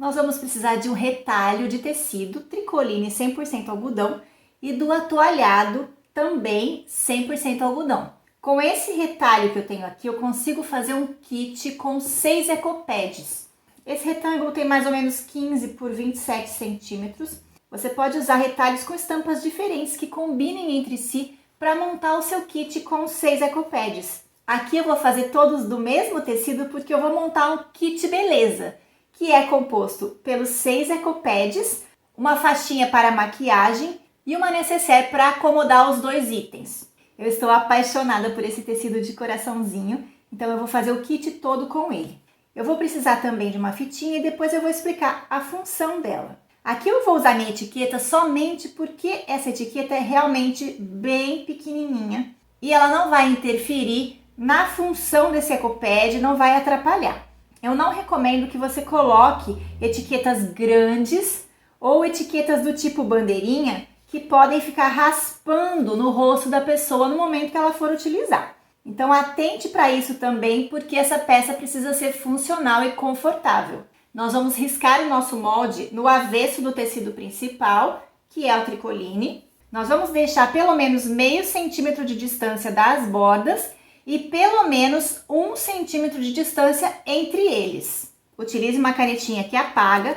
nós vamos precisar de um retalho de tecido tricoline 100% algodão e do atoalhado também 100% algodão. Com esse retalho que eu tenho aqui, eu consigo fazer um kit com 6 ecopads. Esse retângulo tem mais ou menos 15 por 27 centímetros. Você pode usar retalhos com estampas diferentes que combinem entre si para montar o seu kit com 6 ecopads. Aqui eu vou fazer todos do mesmo tecido porque eu vou montar um kit beleza, que é composto pelos 6 ecopads, uma faixinha para maquiagem e uma necessaire para acomodar os 2 itens. Eu estou apaixonada por esse tecido de coraçãozinho, então eu vou fazer o kit todo com ele. Eu vou precisar também de uma fitinha e depois eu vou explicar a função dela. Aqui eu vou usar minha etiqueta somente porque essa etiqueta é realmente bem pequenininha e ela não vai interferir na função desse ecopad, não vai atrapalhar. Eu não recomendo que você coloque etiquetas grandes ou etiquetas do tipo bandeirinha que podem ficar raspando no rosto da pessoa no momento que ela for utilizar. Então atente para isso também, porque essa peça precisa ser funcional e confortável. Nós vamos riscar o nosso molde no avesso do tecido principal, que é o tricoline. Nós vamos deixar pelo menos meio centímetro de distância das bordas e pelo menos 1 centímetro de distância entre eles. Utilize uma canetinha que apaga.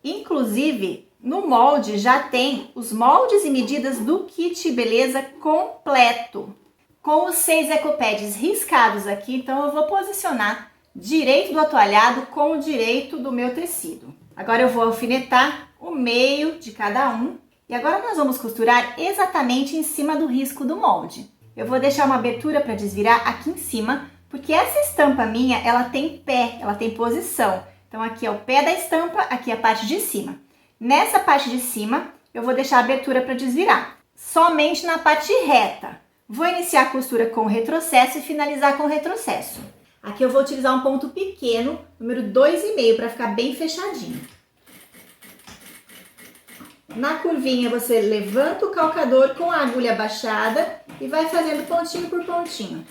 Inclusive, no molde já tem os moldes e medidas do kit beleza completo. Com os 6 ecopads riscados aqui, então eu vou posicionar direito do atoalhado com o direito do meu tecido. Agora eu vou alfinetar o meio de cada um. E agora nós vamos costurar exatamente em cima do risco do molde. Eu vou deixar uma abertura para desvirar aqui em cima, porque essa estampa minha, ela tem pé, ela tem posição. Então aqui é o pé da estampa, aqui é a parte de cima. Nessa parte de cima, eu vou deixar a abertura para desvirar, somente na parte reta. Vou iniciar a costura com retrocesso e finalizar com retrocesso. Aqui eu vou utilizar um ponto pequeno, número 2,5, para ficar bem fechadinho. Na curvinha, você levanta o calcador com a agulha baixada e vai fazendo pontinho por pontinho.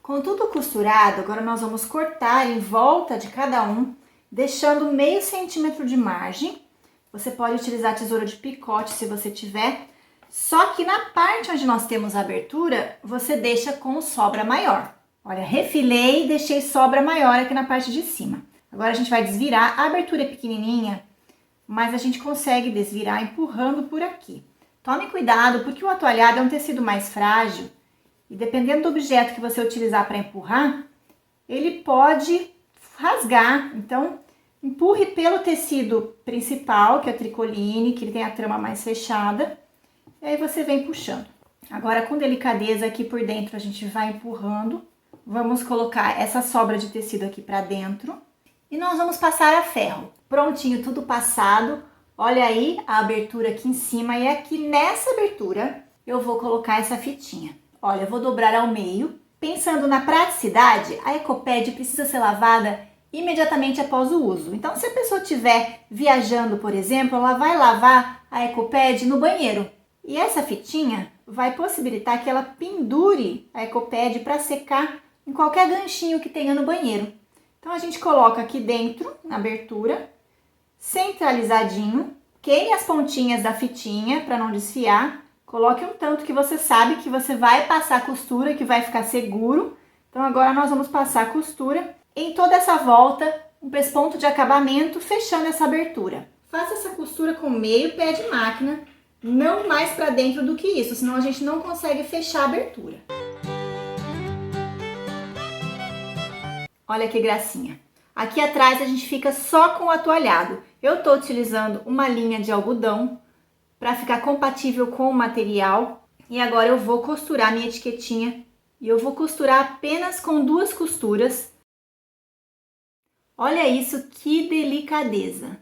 Com tudo costurado, agora nós vamos cortar em volta de cada um, deixando meio centímetro de margem. Você pode utilizar tesoura de picote se você tiver, só que na parte onde nós temos a abertura, você deixa com sobra maior. Olha, refilei e deixei sobra maior aqui na parte de cima. Agora a gente vai desvirar, a abertura é pequenininha, mas a gente consegue desvirar empurrando por aqui. Tome cuidado, porque o atoalhado é um tecido mais frágil e dependendo do objeto que você utilizar para empurrar, ele pode rasgar. Então, empurre pelo tecido principal, que é o tricoline, que ele tem a trama mais fechada, e aí você vem puxando. Agora, com delicadeza aqui por dentro, a gente vai empurrando. Vamos colocar essa sobra de tecido aqui para dentro e nós vamos passar a ferro. Prontinho, tudo passado. Olha aí a abertura aqui em cima e aqui nessa abertura eu vou colocar essa fitinha. Olha, eu vou dobrar ao meio. Pensando na praticidade, a ecopad precisa ser lavada imediatamente após o uso. Então, se a pessoa estiver viajando, por exemplo, ela vai lavar a ecopad no banheiro. E essa fitinha vai possibilitar que ela pendure a ecopad para secar em qualquer ganchinho que tenha no banheiro. Então, a gente coloca aqui dentro, na abertura, centralizadinho, queime as pontinhas da fitinha para não desfiar, coloque um tanto que você sabe que você vai passar a costura, que vai ficar seguro. Então, agora nós vamos passar a costura em toda essa volta, um pesponto de acabamento, fechando essa abertura. Faça essa costura com meio pé de máquina, não mais para dentro do que isso, senão a gente não consegue fechar a abertura. Olha que gracinha. Aqui atrás a gente fica só com o atoalhado. Eu estou utilizando uma linha de algodão para ficar compatível com o material. E agora eu vou costurar minha etiquetinha. E eu vou costurar apenas com 2 costuras. Olha isso, que delicadeza!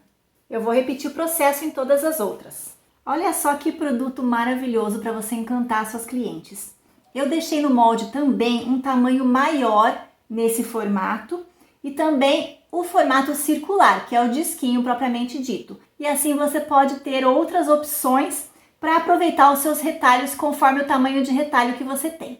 Eu vou repetir o processo em todas as outras. Olha só que produto maravilhoso para você encantar suas clientes. Eu deixei no molde também um tamanho maior nesse formato e também o formato circular, que é o disquinho propriamente dito. E assim você pode ter outras opções para aproveitar os seus retalhos conforme o tamanho de retalho que você tem.